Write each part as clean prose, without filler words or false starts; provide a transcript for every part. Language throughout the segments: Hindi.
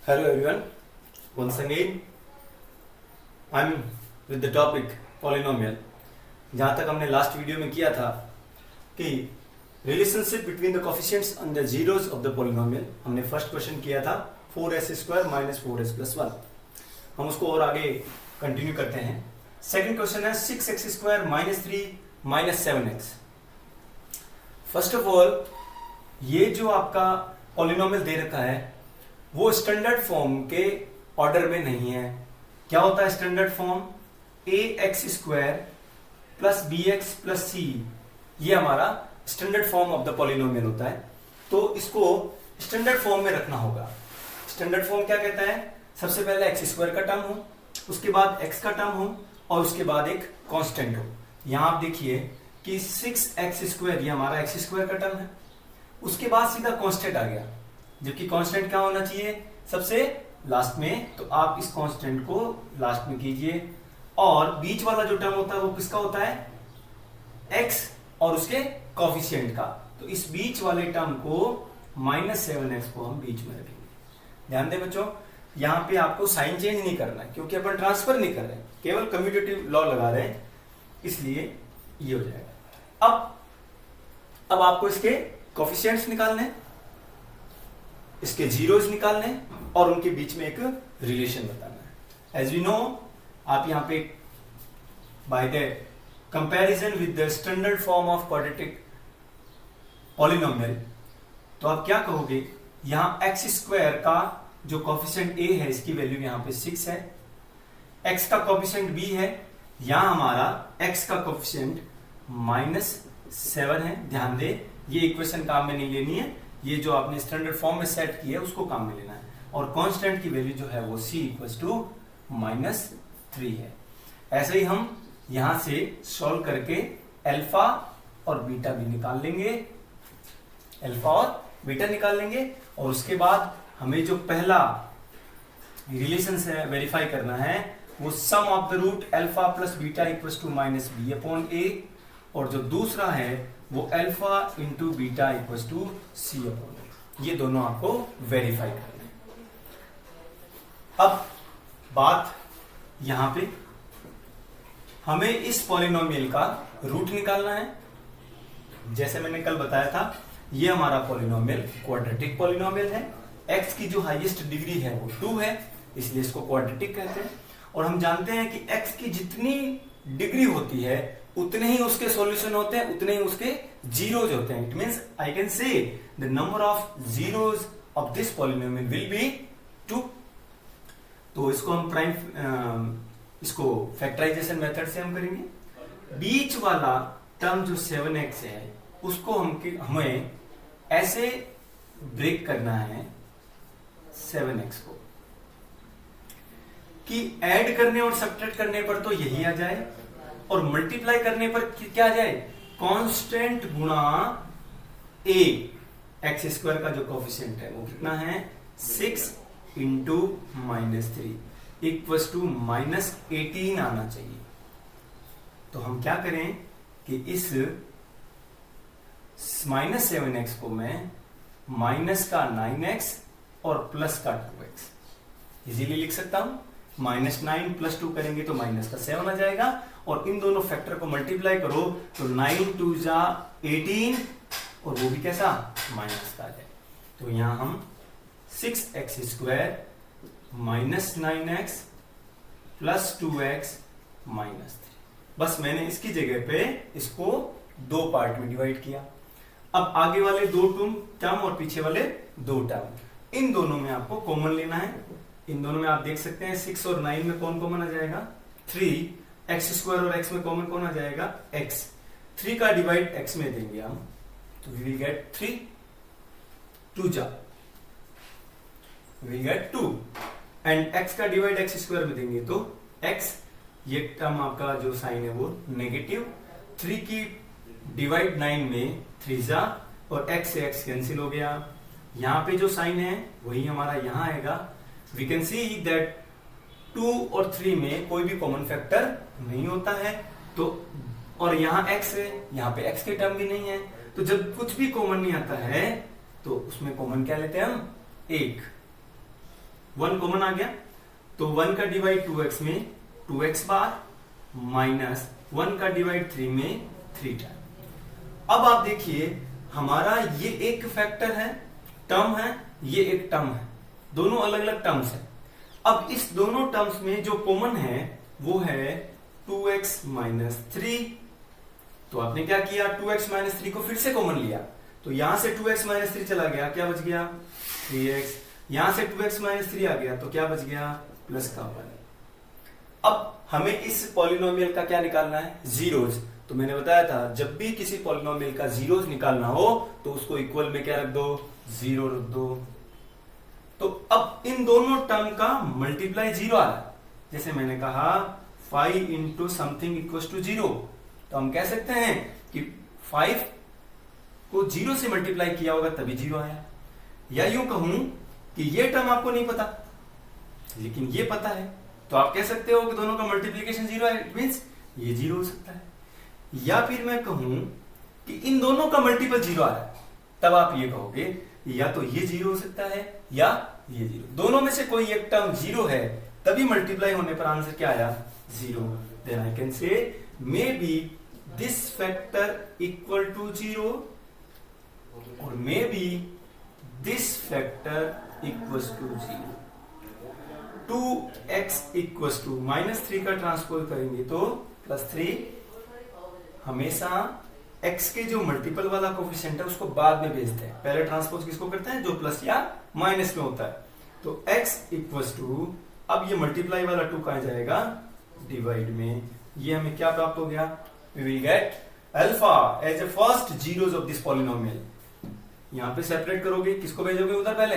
Hello everyone, once again I'm with the topic polynomial। जहाँ तक हमने लास्ट वीडियो में किया था कि relationship between the coefficients and the zeros of the polynomial, हमने फर्स्ट क्वेश्चन किया था 4s² माइनस 4s+1। हम उसको और आगे कंटिन्यू करते हैं। सेकंड क्वेश्चन है 6x² minus 3 minus 7x। First of all ये जो आपका पोलिनोमियल दे रखा है वो स्टैंडर्ड फॉर्म के ऑर्डर में नहीं है। क्या होता है standard form? ax² plus bx plus c, ये हमारा standard form of the polynomial होता है। तो इसको स्टैंडर्ड फॉर्म में रखना होगा। स्टैंडर्ड फॉर्म क्या कहता है? सबसे पहले x² का टर्म हो, उसके बाद x का टर्म हो और उसके बाद एक कांस्टेंट हो। यहां आप देखिए कि 6x², ये हमारा x² का टर्म है, उसके बाद सीधा कांस्टेंट आ गया, जबकि कांस्टेंट क्या होना चाहिए सबसे लास्ट में। तो आप इस कांस्टेंट को लास्ट में कीजिए और बीच वाला जो टर्म होता है वो किसका होता है? x और उसके कोफिशिएंट का। तो इस बीच वाले टर्म को -7x को हम बीच में रखेंगे। ध्यान दें बच्चों, यहां पे आपको साइन चेंज नहीं करना है क्योंकि अपन ट्रांसफर नहीं कर रहे हैं, केवल कम्यूटेटिव लॉ लगा रहे हैं, इसलिए ये हो जाएगा। अब आपको इसके कोफिशिएंट्स निकालने हैं, इसके जीरोस निकालने हैं और उनके बीच में एक रिलेशन बताना है। एज वी नो, आप यहां पे by the comparison with the standard form of quadratic polynomial, तो आप क्या कहोगे? यहां x² का जो कोफिशिएंट a है, इसकी वैल्यू यहां पे 6 है, x का कोफिशिएंट b है, यहां हमारा x का कोफिशिएंट -7 है। ध्यान दे, ये इक्वेशन काम में नहीं लेनी है, ये जो आपने स्टैंडर्ड फॉर्म में सेट किया है उसको काम में लेना है। और कांस्टेंट की वैल्यू जो है वो c = -3 है। ऐसे ही हम यहां से सॉल्व करके अल्फा और बीटा भी निकाल लेंगे, अल्फा और बीटा निकाल लेंगे। और उसके बाद हमें जो पहला रिलेशन है वेरीफाई करना है वो sum of the root alpha plus beta = -b/a, और जो दूसरा है वो अल्फा इंटू बीटा = c/a। ये दोनों आपको वेरीफाई करना है। अब बात यहां पे हमें इस पॉलिनोमियल का रूट निकालना है। जैसे मैंने कल बताया था, ये हमारा पॉलिनोमियल क्वाड्रेटिक पॉलिनोमियल है। x की जो हाईएस्ट डिग्री है वो 2 है, इसलिए इसको क्वाड्रेटिक कहते हैं। और हम जानते हैं कि x की जितनी डिग्री होती है उतने ही उसके सॉल्यूशन होते हैं, उतने ही उसके जीरोज होते हैं। इट मींस आई कैन से the number of zeros of this polynomial will be 2। तो इसको हम इसको फैक्टराइजेशन मेथड से हम करेंगे। बीच वाला टर्म जो 7x है उसको हमें ऐसे ब्रेक करना है 7x को कि ऐड करने और सब्ट्रैक्ट करने पर तो यही आ जाए और मल्टीप्लाई करने पर क्या आ जाए? कांस्टेंट गुणा a। x² का जो कोफिशिएंट है वो कितना है? 6 इंटू -3 = -18 आना चाहिए। तो हम क्या करें कि इस -7x को मैं माइनस का 9x और प्लस का 2x इजीली लिख सकता हूं। -9 + 2 करेंगे तो -7 आ जाएगा, और इन दोनों फैक्टर को मल्टीप्लाई करो तो 9 × 2 = 18, और वो भी कैसा? माइनस का आ जाए। तो यहां हम 6x² -9x प्लस 2x -3, बस मैंने इसकी जगह पे इसको 2 पार्ट में डिवाइड किया। अब आगे वाले 2 टर्म और पीछे वाले 2 टर्म, इन दोनों में आपको कॉमन लेना है। इन दोनों में आप देख सकते हैं 6 और 9 में कौन कॉमन आ जाएगा? 3। x² और x में कॉमन कौन आ जाएगा? x। 3 का डिवाइड x में देंगे हम तो we will get 3, 2 जा we will get 2, and x का डिवाइड x² में देंगे तो x। ये टर्म आपका जो साइन है वो नेगेटिव। 3 की डिवाइड 9 में 3 जा, और x से x कैंसिल हो गया। यहां पे जो साइन है वही हमारा यहां आएगा। वी कैन सी दैट 2 और 3 में कोई भी कॉमन फैक्टर नहीं होता है, तो और यहां x है, यहां पे x के टर्म भी नहीं है। तो जब कुछ भी कॉमन नहीं आता है तो उसमें कॉमन क्या लेते हैं हम? 1। 1 कॉमन आ गया, तो 1 का डिवाइड 2x में 2x बार माइनस 1 का डिवाइड 3 में 3 टाइम। अब आप देखिए हमारा ये एक फैक्टर है, टर्म है, ये एक टर्म है, दोनों अलग अलग टर्म्स है। अब इस दोनों टर्म्स में जो कॉमन है वो है 2x माइनस 3। तो आपने क्या किया, 2x माइनस 3 को फिर से कॉमन लिया, तो यहां से 2x माइनस 3 चला गया, क्या बच गया 3x, यहां से 2x माइनस 3 आ गया, तो क्या बच गया प्लस का 1। अब हमें इस पॉलिनोमियल का क्या निकालना है, जीरोज। तो मैंने बताया था जब भी किसी पॉलिनोमियल का जीरोज निकालना हो तो उसको इक्वल में क्या रख दो, 0 रख दो। तो अब इन दोनों टर्म का मल्टीप्लाई 0 आ रहा है, जैसे मैंने कहा 5 इंटू समथिंग इक्वल टू 0, तो हम कह सकते हैं कि 5 को 0 से मल्टीप्लाई किया होगा तभी 0 आया। या यूं कहूं कि ये टर्म आपको नहीं पता लेकिन ये पता है, तो आप कह सकते हो कि दोनों का मल्टीप्लीकेशन 0 है, इट मींस ये 0 हो सकता है। या फिर मैं कहूं कि इन दोनों का मल्टीपल 0 आ रहा है, तब आप ये कहोगे या तो ये 0 हो सकता है या ये 0, दोनों में से कोई एक टर्म 0 है, तभी मल्टीप्लाई होने पर आंसर क्या आया 0। Then I can say maybe this factor equal to 0 और maybe this factor equal to 0। 2x equal to -3 का ट्रांसपोज करेंगे तो +3। हमेशा x के जो मल्टीपल वाला कोफिशिएंट है उसको बाद में भेजते हैं, पहले ट्रांसपोज किसको करते हैं, जो प्लस या माइनस में होता है। तो x इक्वल टू, अब ये मल्टीप्लाई वाला 2 कहां जाएगा, डिवाइड में। ये हमें क्या प्राप्त हो गया, we will get alpha as a first zeros of this polynomial. यहां पे सेपरेट करोगे, किसको भेजोगे उधर, पहले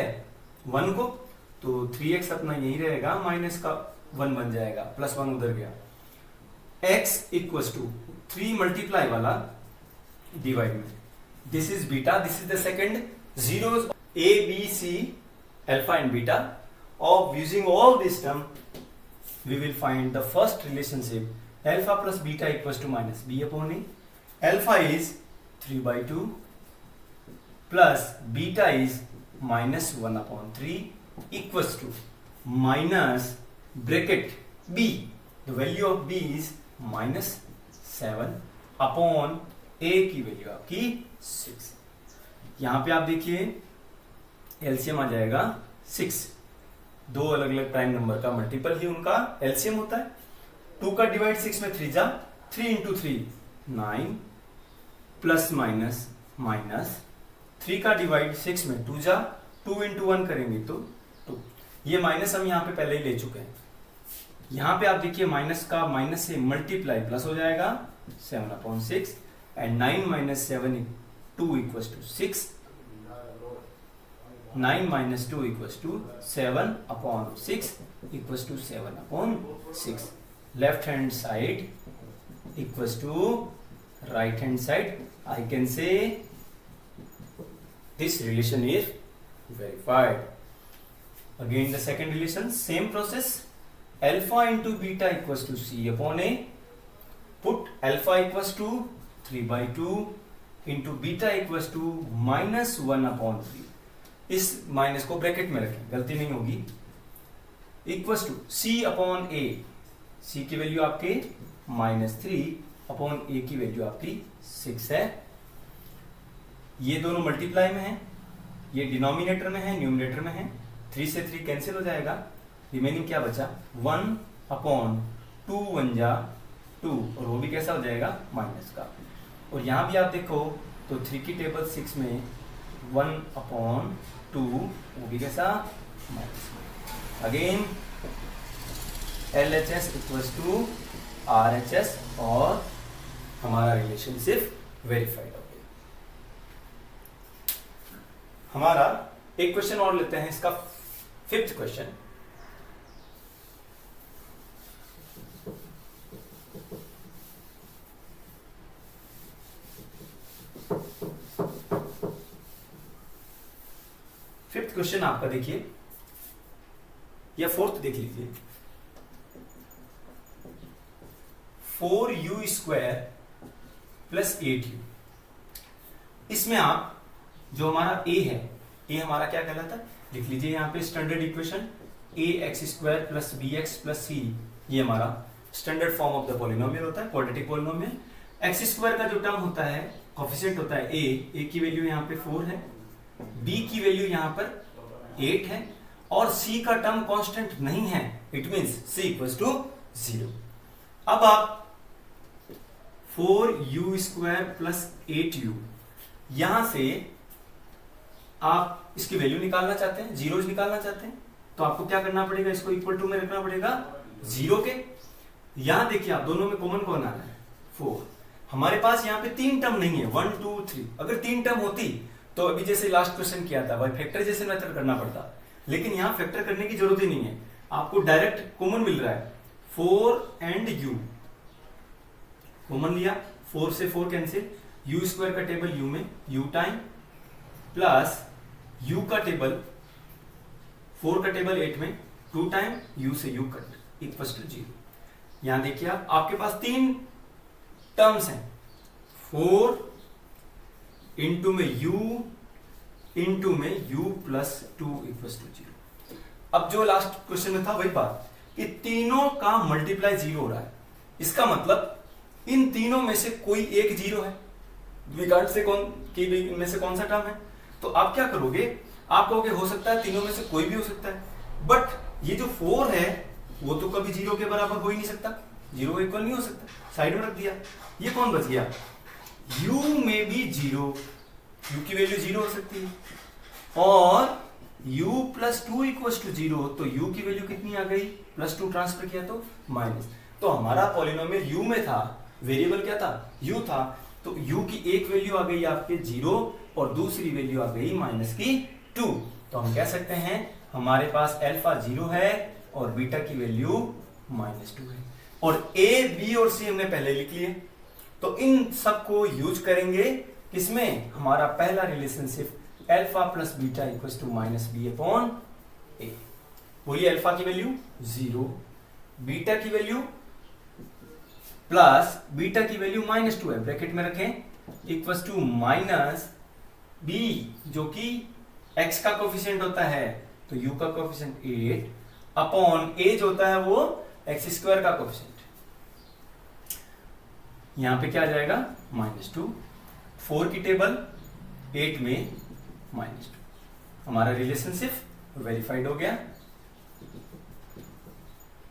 1 को, तो 3x अपना यही रहेगा, माइनस का 1 बन जाएगा, +1 उधर गया। x इक्वल टू 3 मल्टीप्लाई वाला डिवाइड में, this is beta, this is the second zeros a b c alpha and beta of using all this term we will find the first relationship alpha plus beta equals to minus b upon a. Alpha is 3/2 plus beta is -1 upon 3 equals to minus bracket b, the value of b is -7 upon a की वैल्यू आपकी 6। यहां पे आप देखिए एलसीएम आ जाएगा 6, दो अलग अलग प्राइम नंबर का मल्टीपल ही उनका एलसीएम होता है। 2 का डिवाइड 6 में 3 जा, 3 इंटू 3 9 प्लस माइनस माइनस, 3 का डिवाइड 6 में 2 जा, 2 इंटू 1 करेंगे तो 2। ये माइनस हम यहाँ पे पहले ही ले चुके हैं। यहाँ पे आप देखिए माइनस का माइनस से मल्टीप्लाई प्लस हो जाएगा 7/6 and 9 - 7 2 = 6, 9 - 2 = 7/6 = 7/6। Left hand side equals to right hand side, I can say this relation is verified. Again the second relation, same process, alpha into beta equals to c upon a. Put alpha equals to 3/2 into beta equals to -1 upon 3. इस माइनस को ब्रैकेट में रखें, गलती नहीं होगी। Equals to c upon a, c की वैल्यू आपके -3 अपॉन a की वैल्यू आपकी 6 है। ये दोनों मल्टीप्लाई में है, ये डिनोमिनेटर में है, न्यूमिनेटर में है। 3 से 3 कैंसिल हो जाएगा, रिमेनिंग क्या बचा 1/2 1 जा 2, और वो भी कैसा हो जाएगा माइनस का। और यहां भी आप देखो तो 3 की टेबल 6 में 1/2, वो भी कैसा माइनस का। Again LHS equals to RHS और हमारा रिलेशनशिप वेरीफाइड हो गया। हमारा एक क्वेश्चन और लेते हैं, इसका 5th क्वेश्चन। फिफ्थ क्वेश्चन आपका देखिए, या 4th देख लीजिए। 4u² + 8u। इसमें आप जो हमारा a है, a हमारा क्या कहलाता है, लिख लीजिए यहाँ पे standard equation a x square plus b x plus c, ये हमारा standard form of the polynomial होता है, क्वाड्रेटिक पॉलिनोमियल। एक्स स्क्वायर का जो टर्म होता है, कोफिशिएंट होता है ए की वैल्यू यहाँ पे 4 है, बी की वैल्यू यहाँ पर 8 है, और सी का टर्म कांस्टेंट नहीं है, it means c equals to 0। अब आप 4u स्क्वायर प्लस 8u, यहां से आप इसकी वैल्यू निकालना चाहते हैं, जीरोज निकालना चाहते हैं, तो आपको क्या करना पड़ेगा, इसको इक्वल टू में रखना पड़ेगा 0 के। यहां देखिए आप दोनों में कॉमन कौन आ रहा है, 4। हमारे पास यहाँ पे 3 टर्म नहीं है, 1 2 3। अगर 3 टर्म होती तो अभी जैसे लास्ट क्वेश्चन किया था भाई फैक्टराइजेशन मेथड करना पड़ता, लेकिन यहाँ फैक्टर करने की जरूरत ही नहीं है, आपको डायरेक्ट कॉमन मिल रहा है। 4 एंड u कॉमन लिया, 4 से 4 कैंसिल, u स्क्वायर का टेबल u में u टाइम प्लस u का टेबल 4 का टेबल 8 में 2 टाइम u से u कट इक्वल्स टू 0। यहां देखिए आप, आपके पास 3 टर्म्स हैं, 4 इंटू में u इंटू में u प्लस 2 इक्वल्स टू 0। अब जो लास्ट क्वेश्चन में था वही बात कि तीनों का मल्टीप्लाई 0 हो रहा है, इसका मतलब इन तीनों में से कोई एक 0 है, द्विघात से में से कौन सा टर्म है। तो आप क्या करोगे, आप कहोगे हो सकता है तीनों में से कोई भी हो सकता है, बट ये जो 4 है वो तो कभी 0 के बराबर हो ही नहीं सकता, 0 इक्वल नहीं हो सकता, साइड में रख दिया। ये कौन बच गया, u में भी 0, u की वैल्यू 0 हो सकती है, और u प्लस 2 इक्वल्स टू 0, तो u की वैल्यू कितनी आ गई, प्लस 2 ट्रांसफर किया तो माइनस। तो हमारा पॉलिनोमियल u में था, वेरिएबल क्या था, u था, तो u की एक वैल्यू आ गई आपके 0 और दूसरी वैल्यू आ गई माइनस की 2। तो हम कह सकते हैं हमारे पास अल्फा 0 है और बीटा की वैल्यू -2 है, और a b और c हमने पहले लिख लिए, तो इन सबको यूज करेंगे किसमें, हमारा पहला relationship alpha plus beta equals to -b upon a। बोलिए अल्फा की वैल्यू 0, बीटा की वैल्यू प्लस बीटा की वैल्यू -2 है, ब्रैकेट में रखें, इक्वल्स टू माइनस b जो कि x का कोफिशिएंट होता है, तो u का कोफिशिएंट 8 अपॉन a जो होता है वो x स्क्वायर का कोफिशिएंट। यहां पे क्या आ जाएगा -2, 4 की टेबल 8 में -2। हमारा रिलेशनशिप वेरीफाइड हो गया।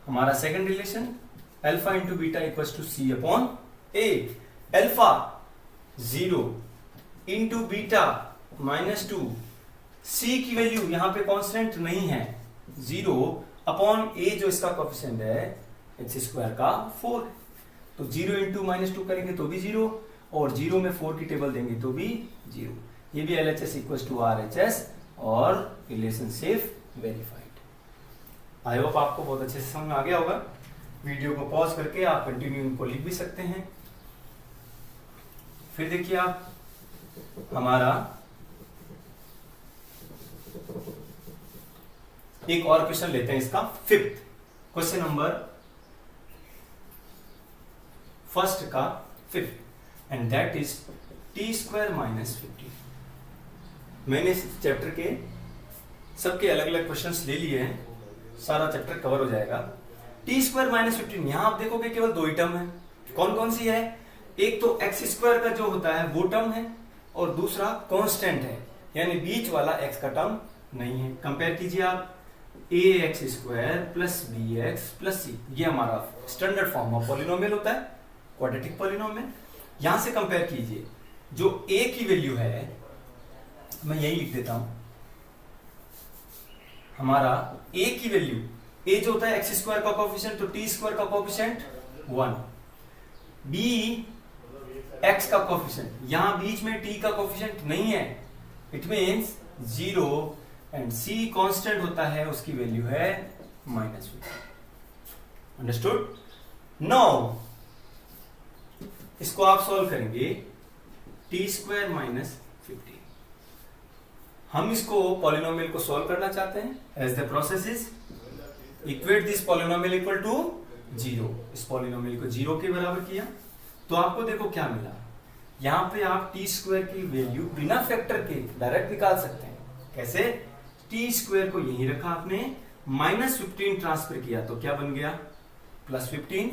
हमारा second relation alpha into beta equals to c upon a। Alpha 0 into beta -2, c की वैल्यू यहां पे कांस्टेंट नहीं है, 0 अपॉन a जो इसका कोफिशिएंट है एक्स स्क्वायर का 4, तो 0 इंटू -2 करेंगे तो भी 0, और 0 में 4 की टेबल देंगे तो भी 0। ये भी LHS इक्वल्स टू RHS और रिलेशनशिप वेरीफाइड। आई होप आपको बहुत अच्छे से समझ में आ गया होगा। वीडियो को पॉज करके आप कंटिन्यू इनको लिख भी सकते हैं। फिर देखिए आप, हमारा एक और क्वेश्चन लेते हैं, इसका 5th क्वेश्चन नंबर फर्स्ट का 5th, and that is t square -15। मैंने इस चैप्टर के सबके अलग अलग क्वेश्चंस ले लिए हैं, सारा चैप्टर कवर हो जाएगा। t स्क्वायर -15, यहां आप देखोगे केवल 2 ही टर्म है। कौन कौन सी है, एक तो x स्क्वायर का जो होता है वो टर्म है, और दूसरा कांस्टेंट है, यानी बीच वाला x का टर्म नहीं है। कंपेयर कीजिए आप, ax square plus bx plus c, ये हमारा स्टैंडर्ड फॉर्म ऑफ पॉलिनोमियल होता है, क्वाड्रेटिक पॉलिनोमियल। यहां से कंपेयर कीजिए, जो a की वैल्यू है, मैं यही लिख देता हूं, हमारा a की वैल्यू, a जो होता है एक्स स्क्वायर का कोफिशिएंट, तो t स्क्वायर का कोफिशिएंट 1, b x का कोफिशिएंट, यहां बीच में t का कोफिशिएंट नहीं है, it means 0, and c constant होता है, उसकी वैल्यू है -15। अंडरस्टूड? नाउ इसको आप सॉल्व करेंगे, t स्क्वायर -15। हम इसको पॉलिनोमियल को सॉल्व करना चाहते हैं। As the process is, equate this polynomial equal to 0। इस पॉलिनोमियल को 0 के बराबर किया, तो आपको देखो क्या मिला, यहां पे आप t स्क्वायर की वैल्यू बिना फैक्टर के डायरेक्ट निकाल सकते हैं। कैसे? t स्क्वायर को यहीं रखा आपने, -15 ट्रांसफर किया तो क्या बन गया, +15।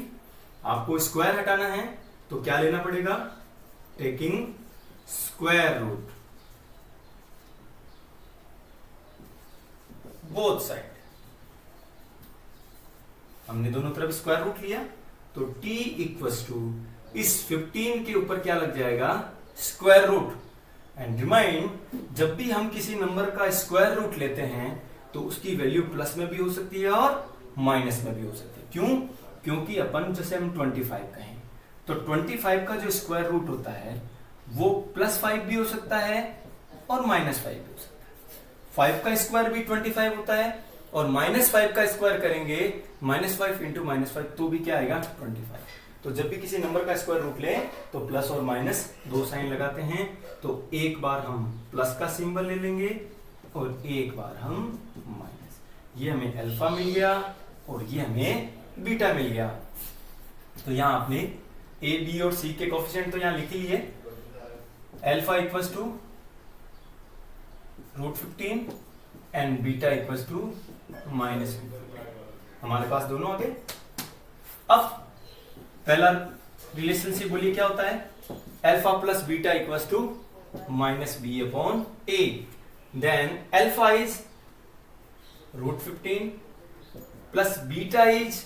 आपको स्क्वायर हटाना है तो क्या लेना पड़ेगा, taking square root both side. हमने दोनों तरफ स्क्वायर रूट लिया तो t इक्वल्स टू इस 15 के ऊपर क्या लग जाएगा, स्क्वायर रूट। एंड रिमाइंड, जब भी हम किसी नंबर का स्क्वायर रूट लेते हैं तो उसकी वैल्यू प्लस में भी हो सकती है और माइनस में भी हो सकती है। क्यों, क्योंकि अपन जैसे हम 25 कहें तो 25 का जो स्क्वायर रूट होता है वो +5 भी हो सकता है और -5 भी हो सकता है। 5 का स्क्वायर भी 25 होता है और -5 का स्क्वायर करेंगे, -5 इंटू -5 तो भी क्या आएगा, 25। तो जब भी किसी नंबर का स्क्वायर रूट लें तो प्लस और माइनस दो साइन लगाते हैं। तो एक बार हम प्लस का सिंबल ले लेंगे और एक बार हम माइनस। ये हमें अल्फा मिल गया और ये हमें बीटा मिल गया। तो यहां आपने ए, बी और सी के कोफिशिएंट तो यहां लिख लिए। Alpha equals to √15 and beta equals to -15। हमारे पास दोनों आ गए। अब पहला रिलेशनशिप बोलिए क्या होता है, alpha plus beta equals to -b/a। Then alpha is √15 plus beta is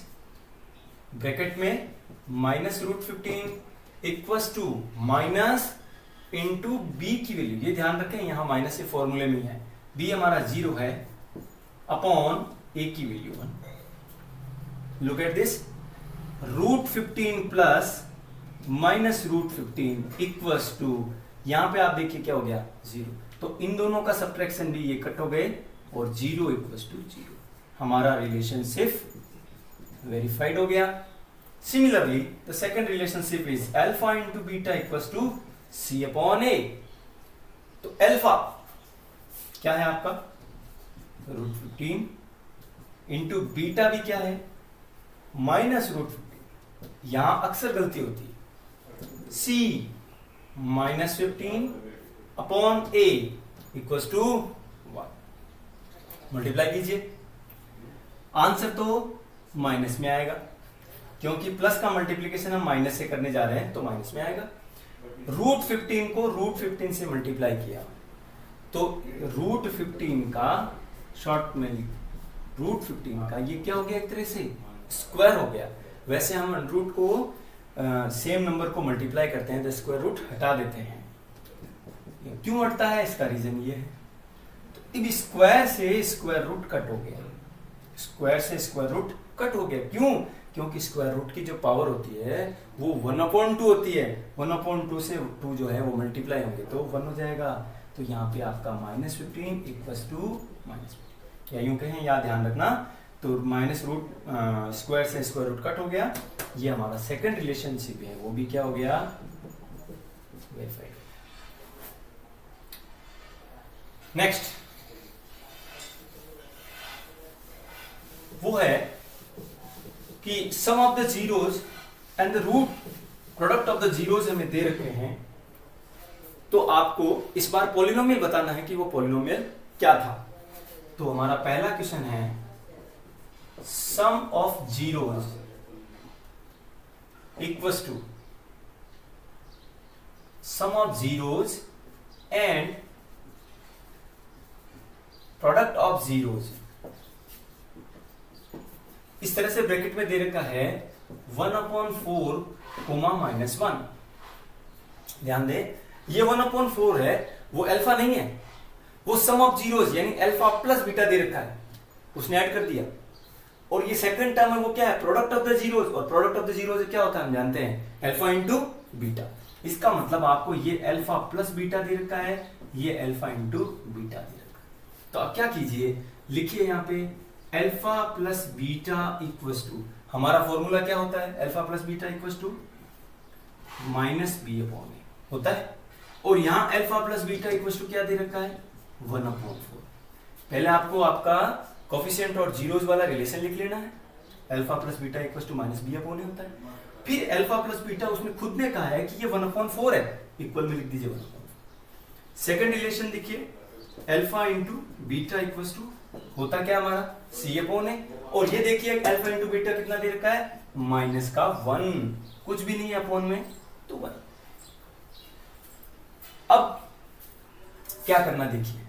bracket में -√15 equals to minus into b की वैल्यू। ये ध्यान रखें, यहां माइनस के फॉर्मूले में है, बी हमारा 0 है अपॉन ए की value 1। Look at this, √15 plus -√15 equals to, यहां पे आप देखिए क्या हो गया, 0। तो इन दोनों का सब्ट्रैक्शन भी ये कट हो गए और 0 इक्वल्स टू 0। हमारा रिलेशनशिप वेरीफाइड हो गया। Similarly the second relationship is alpha into beta equals to c/a। तो अल्फा क्या है आपका, √15 इंटू बीटा भी क्या है, -√15। यहां अक्सर गलती होती है, c -15 upon a equals to 1। Multiply कीजिए, आंसर तो माइनस में आएगा क्योंकि प्लस का मल्टीप्लीकेशन हम माइनस से करने जा रहे हैं तो माइनस में आएगा। √15 को √15 से मल्टीप्लाई किया तो √15 का शॉर्ट में √15 का ये क्या हो गया, एक तरह से स्क्वायर हो गया। वैसे हम रूट को सेम नंबर को मल्टीप्लाई करते हैं तो स्क्वायर रूट हटा देते हैं। क्यों हटता है, इसका रीजन ये है। तो अब स्क्वायर से स्क्वायर रूट कट हो गया, स्क्वायर से स्क्वायर रूट कट हो गया। क्यों, क्योंकि स्क्वायर रूट की जो पावर होती है वो 1/2 होती है। 1/2 से 2 जो है वो मल्टीप्लाई होंगे तो 1 हो जाएगा। तो यहाँ पे आपका -15 इक्वल्स टू -15, या यूं कहें, या ध्यान रखना, तो -रूट स्क्वायर से स्क्वायर रूट कट हो गया। ये हमारा सेकंड रिलेशनशिप है, वो भी क्या हो गया, वेरीफाइड। नेक्स्ट वो है कि sum of the zeros and the root product of the zeros हमें दे रखे हैं। तो आपको इस बार पॉलिनोमियल बताना है कि वो पॉलिनोमियल क्या था। तो हमारा पहला क्वेश्चन है, sum of zeros equals to sum of zeros and product of zeros. इस तरह से ब्रैकेट में दे रखा है 1/4 -1। ध्यान दे, ये 1/4 है, वो अल्फा नहीं है, वो सम ऑफ जीरोज यानी अल्फा प्लस बीटा दे रखा है, उसने ऐड कर दिया। और ये सेकंड टर्म है वो क्या है, प्रोडक्ट ऑफ द जीरोज। और प्रोडक्ट ऑफ द जीरोज क्या होता है हम जानते हैं, अल्फा इंटू बीटा। इसका मतलब आपको ये अल्फा प्लस बीटा दे रखा है, ये अल्फा इंटू बीटा दे रखा है। तो अब क्या कीजिए, लिखिए यहाँ पे alpha plus beta equals to, हमारा फॉर्मूला क्या होता है, alpha plus beta equals to -b/a होता है। और यहां alpha plus beta equals to क्या दे रखा है, 1/4। पहले आपको आपका कोफिशिएंट और जीरोज वाला रिलेशन लिख लेना है, alpha plus beta equals to -b/a होता है। फिर अल्फा प्लस बीटा उसने खुद ने कहा है कि ये 1/4 है, इक्वल में लिख दीजिए 1/4। सेकंड रिलेशन देखिए, alpha into beta equals to होता क्या हमारा सी अपॉन ए, और ये देखिए अल्फा इंटू बीटा कितना दे रखा है माइनस का 1, कुछ भी नहीं है अपॉन में तो 1। अब क्या करना देखिए,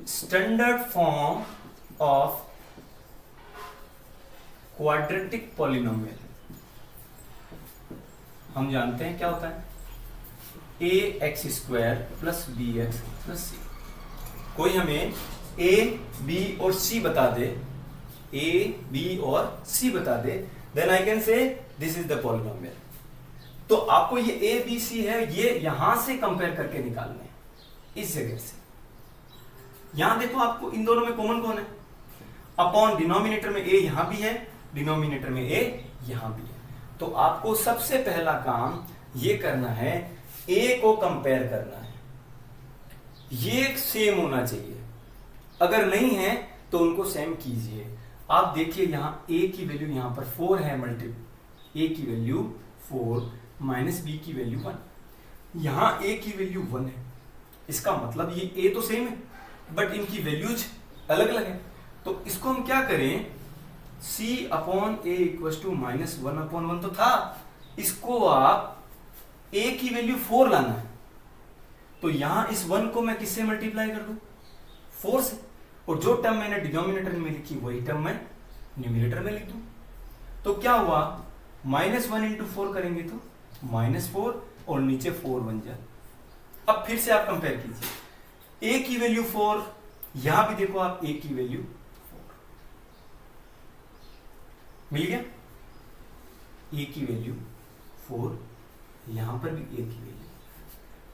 standard form of quadratic polynomial हम जानते हैं क्या होता है, a x square plus b x plus c. कोई हमें ए बी और सी बता दे, ए बी और सी बता दे, then I can say this is the polynomial. तो आपको ये ए बी सी है, ये यहां से कंपेयर करके निकालने हैं इस जगह से। यहां देखो आपको इन दोनों में कॉमन कौन है, अपॉन डिनोमिनेटर में ए यहां भी है, डिनोमिनेटर में ए यहां भी है। तो आपको सबसे पहला काम ये करना है, ए को कंपेयर करना है, ये सेम होना चाहिए, अगर नहीं है तो उनको सेम कीजिए। आप देखिए यहां ए की वैल्यू यहां पर 4 है, मल्टीपल ए की वैल्यू 4 माइनस बी की वैल्यू 1, यहां ए की वैल्यू 1 है, इसका मतलब ये ए तो सेम है बट इनकी वैल्यूज अलग अलग है। तो इसको हम क्या करें, c upon a equal to minus 1 upon 1 तो था, इसको आप a की वैल्यू 4 लाना है, तो यहां इस 1 को मैं किससे मल्टीप्लाई कर दूं 4 से, और जो टर्म मैंने डिनोमिनेटर में लिखी वही टर्म मैं न्यूमिनेटर में लिख दूं। तो क्या हुआ, माइनस 1 इंटू 4 करेंगे तो माइनस 4 और नीचे 4 बन जाए। अब फिर से आप कंपेयर कीजिए, a की वैल्यू 4, यहां भी देखो आप a की वैल्यू 4 मिल गया, a की वैल्यू 4, यहां पर भी a की वैल्यू,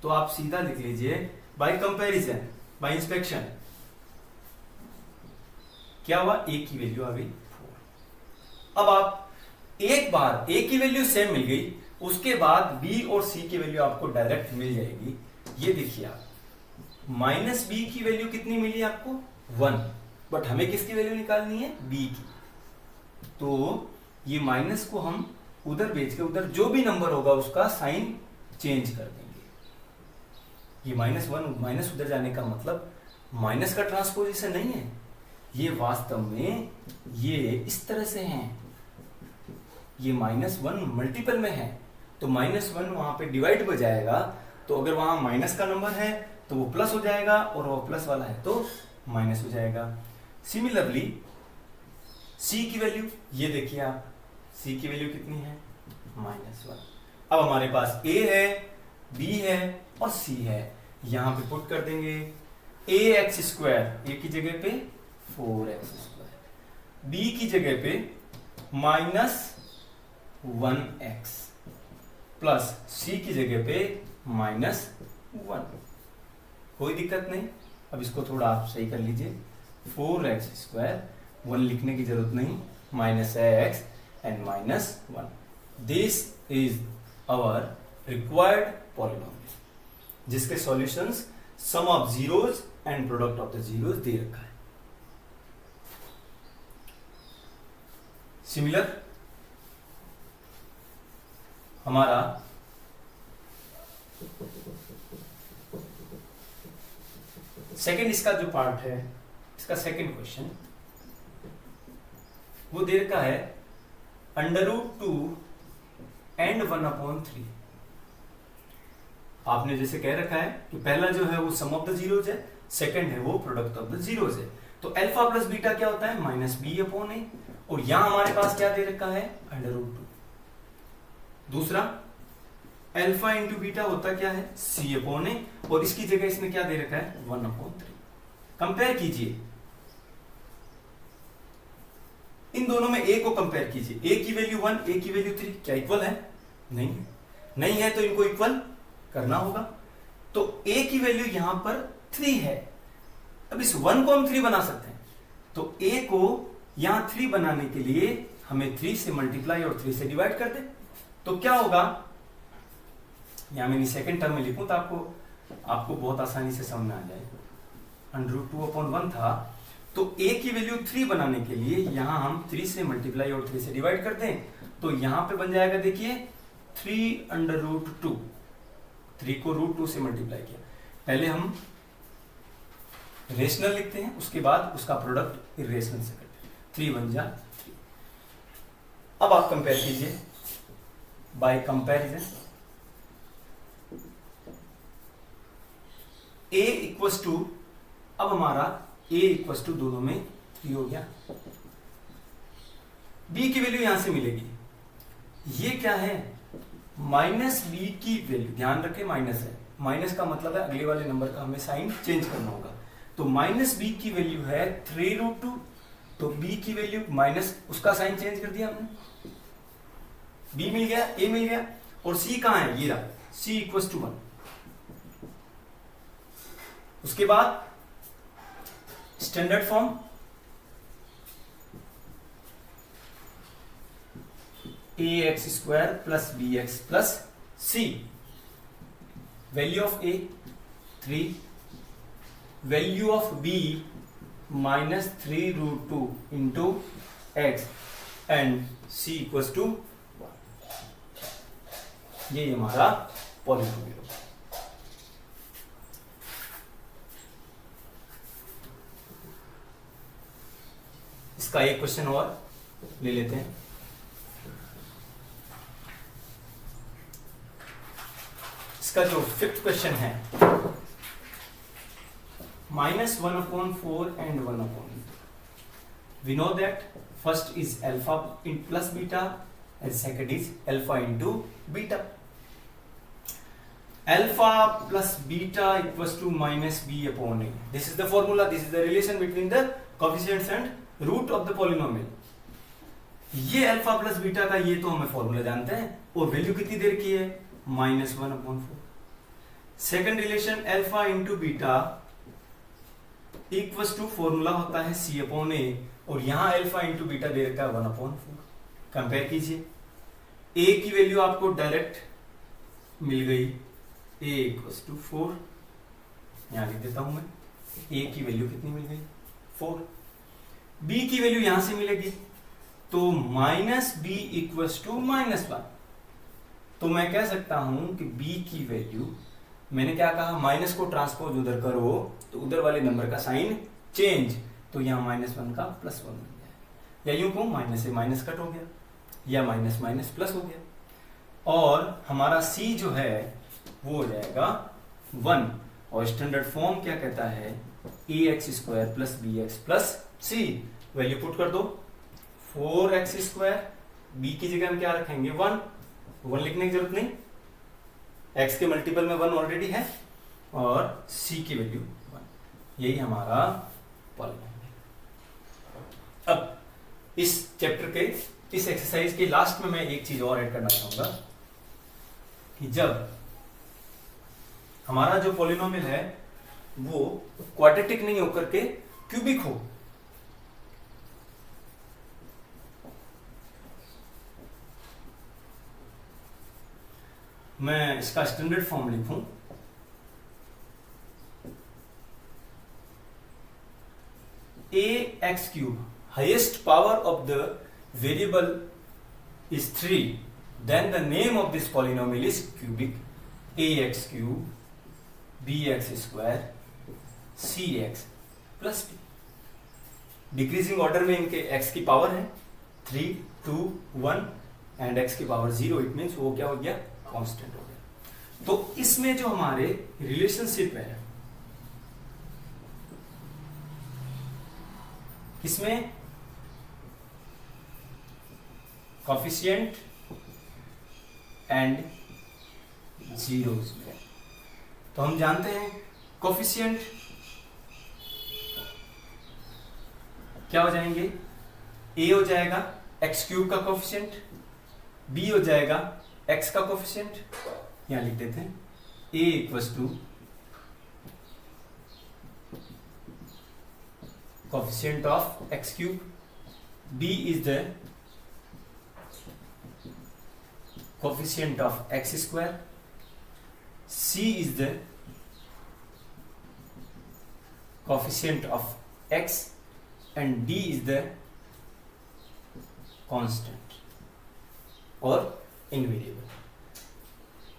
तो आप सीधा लिख लीजिए बाय कंपैरिजन, बाय इंस्पेक्शन क्या हुआ, a की वैल्यू आ गई 4। अब आप एक बार a की वैल्यू सेम मिल गई, उसके बाद b और c की वैल्यू आपको डायरेक्ट मिल जाएगी। ये देखिए आप, माइनस बी की वैल्यू कितनी मिली आपको 1, बट हमें किसकी वैल्यू निकालनी है b की, तो ये माइनस को हम उधर भेज के उधर जो भी नंबर होगा उसका साइन चेंज कर देंगे। ये -1 माइनस उधर जाने का मतलब माइनस का ट्रांसपोजिशन नहीं है, ये वास्तव में ये इस तरह से है, ये -1 मल्टीपल में है, तो -1 वहां पे डिवाइड हो जाएगा, तो अगर वहां माइनस का नंबर है तो वो प्लस हो जाएगा, और वो प्लस वाला है तो माइनस हो जाएगा। सिमिलरली c की वैल्यू, ये देखिए आप, c की वैल्यू कितनी है -1। अब हमारे पास a है, b है और c है, यहां पे पुट कर देंगे ax स्क्वायर, a की जगह पे 4x स्क्वायर, b की जगह पे -1x प्लस c की जगह पे -1, कोई दिक्कत नहीं। अब इसको थोड़ा आप सही कर लीजिए, 4x स्क्वायर, 1 लिखने की जरूरत नहीं, -x and -1, this is our required polynomial, जिसके solutions sum of zeros and product of the zeros दे रखा है। सिमिलर हमारा सेकेंड, इसका जो पार्ट है, इसका सेकेंड क्वेश्चन वो दे रखा है √2 एंड 1/3। आपने जैसे कह रखा है कि पहला जो है वो सम ऑफ द जीरोज है, सेकंड है वो प्रोडक्ट ऑफ द जीरोज है, तो अल्फा प्लस बीटा क्या होता है -b/a, और यहां हमारे पास क्या दे रखा है √2। दूसरा अल्फा इंटू बीटा होता क्या है c/a, और इसकी जगह इसने क्या दे रखा है 1/3। कंपेयर कीजिए इन दोनों में a को कंपेयर कीजिए, a की वैल्यू 1, a की वैल्यू 3, क्या इक्वल है, नहीं है तो इनको इक्वल करना होगा। तो a की वैल्यू यहां पर 3 है, अब इस 1 को हम 3 बना सकते हैं, तो a को यहां 3 बनाने के लिए हमें 3 से मल्टीप्लाई और 3 से डिवाइड कर दे, तो क्या होगा, यहां मैंने सेकंड टर्म में लिखूं तो आपको बहुत आसानी से समझ में आ जाएगा। √2/1 था, तो a की वैल्यू 3 बनाने के लिए यहां हम 3 से मल्टीप्लाई और 3 से डिवाइड कर दें, तो यहां पे बन जाएगा देखिए 3 √2, 3 को √2 से मल्टीप्लाई किया, पहले हम रेशनल लिखते हैं, उसके बाद उसका प्रोडक्ट इरेशनल से करते हैं। 3 1 जा 3। अब आप कंपेयर कीजिए by comparison. a equals to, अब हमारा a इक्वल्स टू दोनों में 3 हो गया। b की वैल्यू यहां से मिलेगी, ये क्या है माइनस b की वैल्यू, ध्यान रखें माइनस है, माइनस का मतलब है अगले वाले नंबर का हमें साइन चेंज करना होगा। तो माइनस b की वैल्यू है 3√2, तो b की वैल्यू माइनस, उसका साइन चेंज कर दिया हमने, b मिल गया, a मिल गया, और c कहां है, ये रहा, c इक्वल्स टू 1। उसके बाद standard form, ax² plus bx plus c, value of a 3, value of b minus 3√2 into x and c equals to 1। ये हमारा पॉलिनोमियल होगा। इसका एक क्वेश्चन और ले लेते हैं। इसका जो 5th क्वेश्चन है, -1/4 and 1/8. We know that first is alpha in plus beta and second is alpha into beta. Alpha plus beta equals to minus b upon a. This is the formula. This is the relation between the coefficients and root of the polynomial. ये अल्फा प्लस बीटा का ये तो हमें फॉर्मूला जानते हैं, और वैल्यू कितनी देर की है, -1/4। Second relation alpha into beta equals to, formula होता है c अपॉन a, और यहां अल्फा इंटू बीटा दे रखा है 1/4। कंपेयर कीजिए, a की वैल्यू आपको डायरेक्ट मिल गई, a इक्वल्स टू 4, यहां लिख देता हूं मैं, a की वैल्यू कितनी मिल गई 4, b की वैल्यू यहां से मिलेगी, तो माइनस बी इक्वल्स टू -1। तो मैं कह सकता हूं कि b की वैल्यू, मैंने क्या कहा, माइनस को ट्रांसपोज उधर करो तो उधर वाले नंबर का साइन चेंज, तो यहां -1 का +1 बन जाएगा, या यूं कहूं माइनस से माइनस कट हो गया, या माइनस माइनस प्लस हो गया, और हमारा c जो है वो हो जाएगा 1, और स्टैंडर्ड फॉर्म क्या कहता है, ax² plus bx plus c, value put कर दो, 4x², b की जगह हम क्या रखेंगे 1 लिखने की जरूरत नहीं, x के मल्टीपल में 1 ऑलरेडी है, और c की वैल्यू 1। यही हमारा पॉलिनोमियल। अब इस चैप्टर के, इस एक्सरसाइज के लास्ट में मैं एक चीज और ऐड करना चाहूंगा कि जब हमारा जो पॉलिनोमियल है वो क्वाड्रेटिक नहीं होकर के क्यूबिक हो, मैं इसका स्टैंडर्ड फॉर्म लिखूं, ax3, highest power of the variable is 3, then the name of this polynomial is cubic, ax3 bx² cx plus b। Decreasing order में इनके x की पावर है 3, 2, 1 एंड x की पावर 0, इट मीन्स वो क्या हो गया, कांस्टेंट हो गया। तो इसमें जो हमारे रिलेशनशिप है, किसमें, कोफिशिएंट एंड जीरोस में। तो हम जानते हैं कोफिशिएंट क्या हो जाएंगे, a हो जाएगा x³ का कोफिशिएंट, b हो जाएगा x का कोफिशिएंट, यहां लिख देते हैं a equals to coefficient of x³, b is the coefficient of x², c is the coefficient of x and d is the constant और invariable।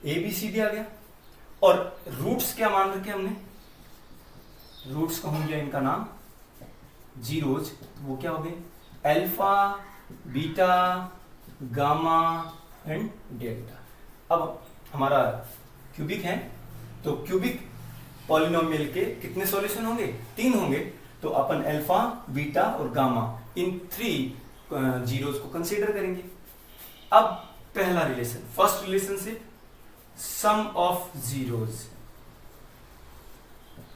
a b c d आ गया, और रूट्स क्या मान रखे हमने, रूट्स को हम लिया इनका नाम जीरोज, तो वो क्या हो गए, alpha, beta, gamma and delta. अब हमारा क्यूबिक है, तो क्यूबिक पॉलिनोमियल के कितने सॉल्यूशन होंगे, 3 होंगे। तो अपन अल्फा, बीटा और गामा इन 3 जीरोज को कंसीडर करेंगे। अब पहला relation, first relationship, sum of zeros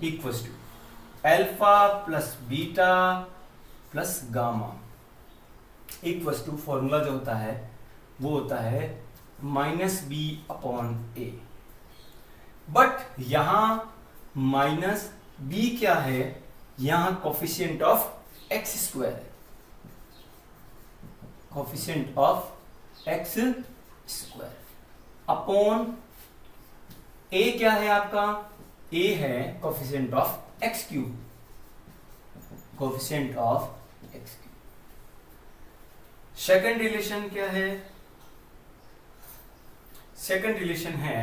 equals to alpha plus beta plus gamma equals to, formula जो होता है वो होता है -b/a। बट यहां -b क्या है, यहां कोफिशिएंट ऑफ एक्स स्क्वायर है, coefficient of x square upon a क्या है आपका, a है coefficient of x cube, coefficient of x cube. Second relation क्या है, सेकंड रिलेशन है